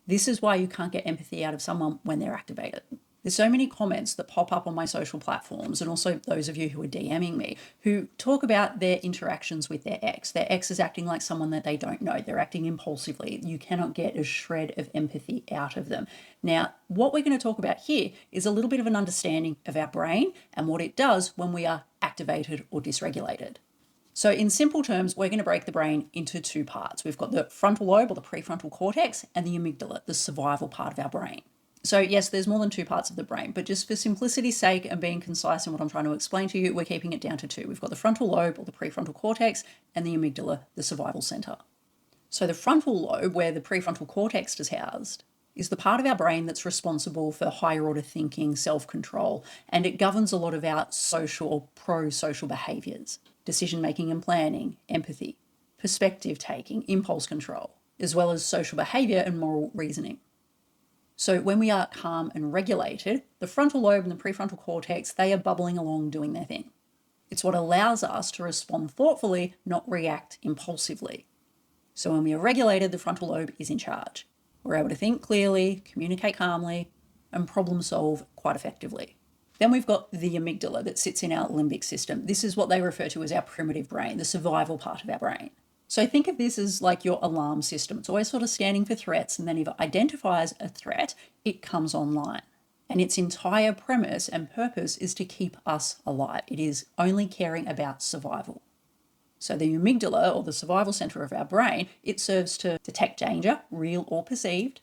This is why you can't get empathy out of someone when they're activated. There's so many comments that pop up on my social platforms, and also those of you who are DMing me, who talk about their interactions with their ex. Their ex is acting like someone that they don't know. They're acting impulsively. You cannot get a shred of empathy out of them. Now, what we're going to talk about here is a little bit of an understanding of our brain and what it does when we are activated or dysregulated. So in simple terms, we're going to break the brain into two parts. We've got the frontal lobe or the prefrontal cortex and the amygdala, the survival part of our brain. So yes, there's more than two parts of the brain, but just for simplicity's sake and being concise in what I'm trying to explain to you, we're keeping it down to two. We've got the frontal lobe or the prefrontal cortex and the amygdala, the survival center. So the frontal lobe, where the prefrontal cortex is housed, is the part of our brain that's responsible for higher order thinking, self-control, and it governs a lot of our social or pro-social behaviors, decision-making and planning, empathy, perspective taking, impulse control, as well as social behavior and moral reasoning. So when we are calm and regulated, the frontal lobe and the prefrontal cortex, they are bubbling along doing their thing. It's what allows us to respond thoughtfully, not react impulsively. So when we are regulated, the frontal lobe is in charge. We're able to think clearly, communicate calmly, and problem solve quite effectively. Then we've got the amygdala that sits in our limbic system. This is what they refer to as our primitive brain, the survival part of our brain. So think of this as like your alarm system. It's always sort of scanning for threats, and then if it identifies a threat, it comes online. And its entire premise and purpose is to keep us alive. It is only caring about survival. So the amygdala, or the survival center of our brain, it serves to detect danger, real or perceived.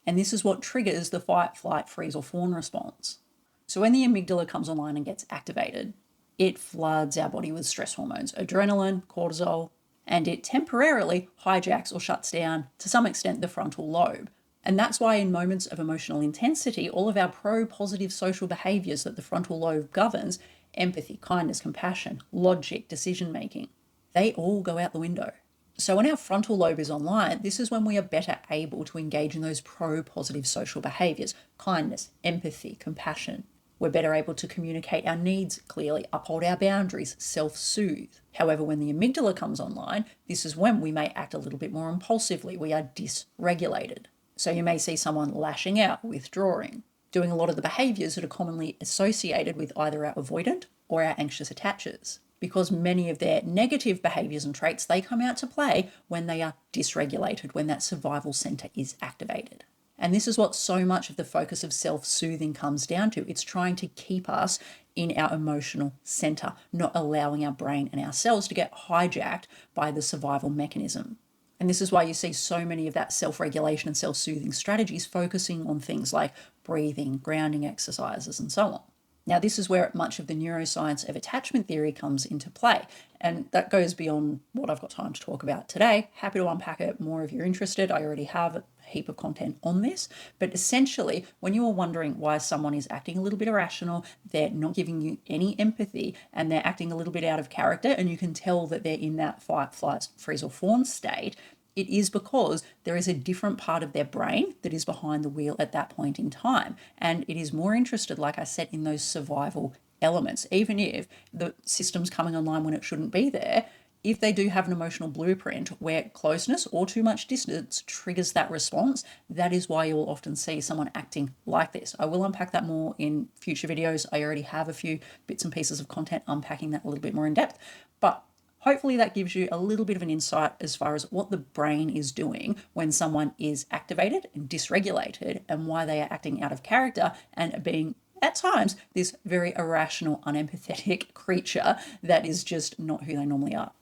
And this is what triggers the fight, flight, freeze, or fawn response. So when the amygdala comes online and gets activated, it floods our body with stress hormones, adrenaline, cortisol, and it temporarily hijacks or shuts down, to some extent, the frontal lobe. And that's why in moments of emotional intensity, all of our pro-positive social behaviors that the frontal lobe governs, empathy, kindness, compassion, logic, decision-making, they all go out the window. So when our frontal lobe is online, this is when we are better able to engage in those pro-positive social behaviors, kindness, empathy, compassion. We're better able to communicate our needs clearly, uphold our boundaries, self-soothe. However, when the amygdala comes online, this is when we may act a little bit more impulsively. We are dysregulated. So you may see someone lashing out, withdrawing, doing a lot of the behaviors that are commonly associated with either our avoidant or our anxious attachers, because many of their negative behaviors and traits, they come out to play when they are dysregulated, when that survival center is activated. And this is what so much of the focus of self-soothing comes down to. It's trying to keep us in our emotional center, not allowing our brain and our cells to get hijacked by the survival mechanism. And this is why you see so many of that self-regulation and self-soothing strategies focusing on things like breathing, grounding exercises, and so on. Now, this is where much of the neuroscience of attachment theory comes into play. And that goes beyond what I've got time to talk about today. Happy to unpack it more if you're interested. I already have a heap of content on this. But essentially, when you are wondering why someone is acting a little bit irrational, they're not giving you any empathy, and they're acting a little bit out of character, and you can tell that they're in that fight, flight, freeze, or fawn state, it is because there is a different part of their brain that is behind the wheel at that point in time. And it is more interested, like I said, in those survival elements. Even if the system's coming online when it shouldn't be there, if they do have an emotional blueprint where closeness or too much distance triggers that response, that is why you'll often see someone acting like this. I will unpack that more in future videos. I already have a few bits and pieces of content unpacking that a little bit more in depth. But hopefully that gives you a little bit of an insight as far as what the brain is doing when someone is activated and dysregulated, and why they are acting out of character and being, at times, this very irrational, unempathetic creature that is just not who they normally are.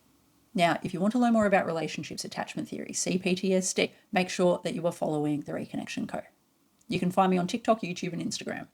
Now, if you want to learn more about relationships, attachment theory, CPTSD, make sure that you are following the Reconnection Co. You can find me on TikTok, YouTube, and Instagram.